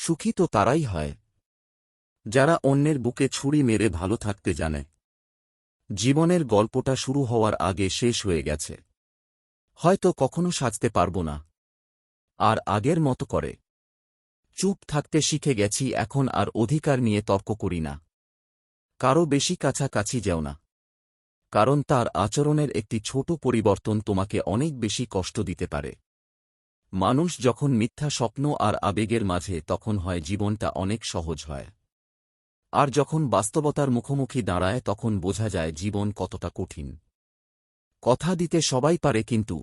সুখী তো তারাই হয় যারা অন্যের বুকে ছুরি মেরে ভালো থাকতে জানে। জীবনের গল্পটা শুরু হওয়ার আগে শেষ হয়ে গেছে। হয়তো কখনো সাজতে পারব না আর আগের মতো করে চুপ থাকতে শিখে গেছি। এখন আর অধিকার নিয়ে তর্ক করি না। কারো বেশি কাছাকাছি যেও না, কারণ তার আচরণের একটি ছোট পরিবর্তন তোমাকে অনেক বেশি কষ্ট দিতে পারে। মানুষ যখন মিথ্যা স্বপ্ন আর আবেগের মাঝে, তখন হয় জীবনটা অনেক সহজ হয়। আর যখন বাস্তবতার মুখোমুখি দাঁড়ায়, তখন বোঝা যায় জীবন কতটা কঠিন। কথা দিতে সবাই পারে, কিন্তু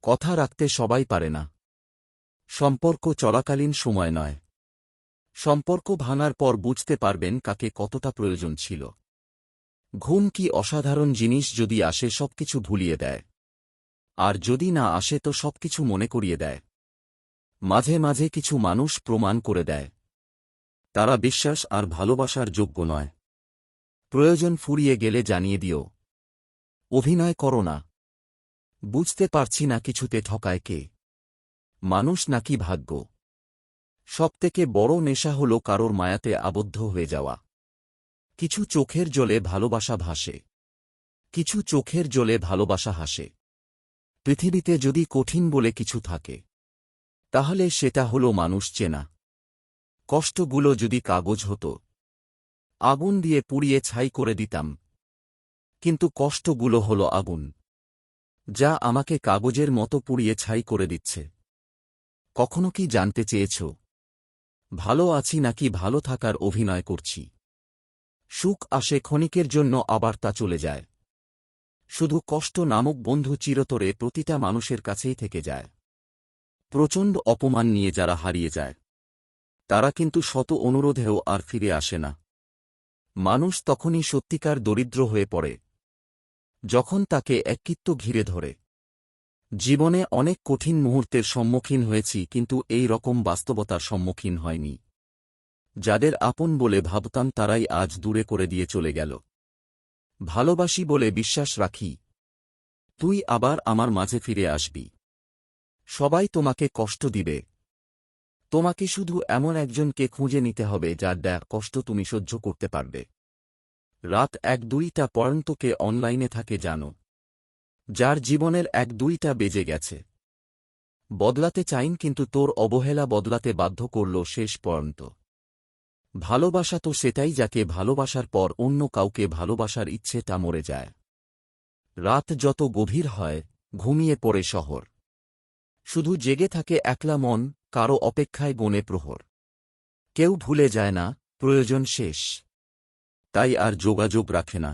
কথা রাখতে সবাই পারে না। সম্পর্ক চলাকালীন সময় নয়, সম্পর্ক ভাঙার পর বুঝতে পারবেন কাকে কতটা প্রয়োজন ছিল। ঘুম কি অসাধারণ জিনিস, যদি আসে সবকিছু ভুলিয়ে দেয়, আর যদি না আসে তো সবকিছু মনে করিয়ে দেয়। মাঝে মাঝে কিছু মানুষ প্রমাণ করে দেয় তারা বিশ্বাস আর ভালোবাসার যোগ্য নয়। প্রয়োজন ফুরিয়ে গেলে জানিয়ে দিও। অভিনয় করো না। বুঝতে পারছি না কিছুতে ঠকায় কে, মানুষ নাকি ভাগ্য। সবথেকে বড় নেশা হল কারোর মায়াতে আবদ্ধ হয়ে যাওয়া। কিছু চোখের জলে ভালোবাসা ভাসে, কিছু চোখের জলে ভালোবাসা হাসে। পৃথিবীতে যদি কঠিন বলে কিছু থাকে, তাহলে সেটা হল মানুষ চেনা। কষ্টগুলো যদি কাগজ হতো, আগুন দিয়ে পুড়িয়ে ছাই করে দিতাম। কিন্তু কষ্টগুলো হল আগুন, যা আমাকে কাগজের মতো পুড়িয়ে ছাই করে দিচ্ছে। কখনো কি জানতে চেয়েছ ভালো আছি নাকি ভালো থাকার অভিনয় করছি? সুখ আসে ক্ষণিকের জন্য, আবার তা চলে যায়। শুধু কষ্ট নামক বন্ধু চিরতরে প্রতিটা মানুষের কাছেই থেকে যায়। প্রচণ্ড অপমান নিয়ে যারা হারিয়ে যায়, তারা কিন্তু শত অনুরোধেও আর ফিরে আসে না। মানুষ তখনই সত্যিকার দরিদ্র হয়ে পড়ে, যখন তাকে একাকিত্ব ঘিরে ধরে। জীবনে অনেক কঠিন মুহূর্তের সম্মুখীন হয়েছি, কিন্তু এই রকম বাস্তবতার সম্মুখীন হয়নি। যাদের আপন বলে ভাবতাম, তারাই আজ দূরে করে দিয়ে চলে গেল। ভালোবাসি বলে বিশ্বাস রাখি, তুই আবার আমার মাঝে ফিরে আসবি। সবাই তোমাকে কষ্ট দিবে, তোমাকে শুধু এমন একজনকে খুঁজে নিতে হবে যার দেয়া কষ্ট তুমি সহ্য করতে পারবে। রাত 1-2টা পর্যন্ত কে অনলাইনে থাকে জানো? যার জীবনের 1-2টা বেজে গেছে। বদলাতে চাইন, কিন্তু তোর অবহেলা বদলাতে বাধ্য করল শেষ পর্যন্ত। ভালোবাসা তো সেটাই, যাকে ভালোবাসার পর অন্য কাউকে ভালোবাসার ইচ্ছেটা মরে যায়। রাত যত গভীর হয়, ঘুমিয়ে পড়ে শহর। শুধু জেগে থাকে একলা মন, কারো অপেক্ষায় গোনে প্রহর। কেউ ভুলে যায় না, প্রয়োজন শেষ, তাই আর যোগাযোগ রাখে না।